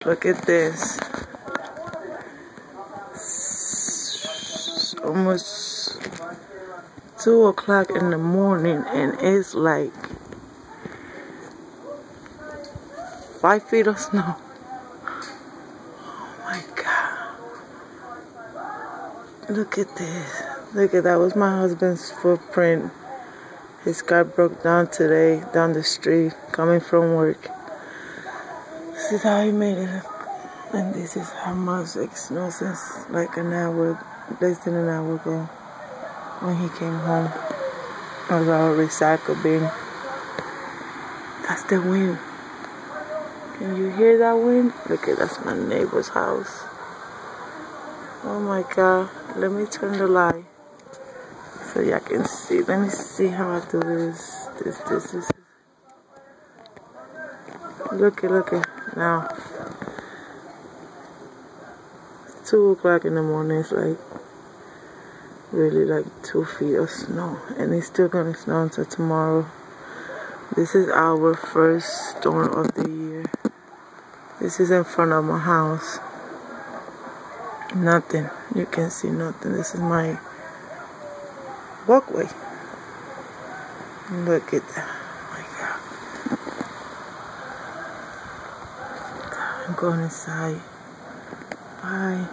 Look at this. It's almost 2 o'clock in the morning and it's like 5 feet of snow. Oh my God. Look at this. Look at that. Was my husband's footprint. His car broke down today, down the street, coming from work. This is how he made it. And this is how much it snows since like an hour, less than an hour ago. When he came home. It was our recycle bin. That's the wind. Can you hear that wind? Look at that's my neighbor's house. Oh my God. Let me turn the light so y'all can see. Let me see how I do this. This. Look at now. 2 o'clock in the morning. It's like really like 2 feet of snow, and it's still gonna snow until tomorrow. This is our first storm of the year. This is in front of my house. Nothing. You can see nothing. This is my walkway. Look at that. Oh my God. I'm going inside. Bye.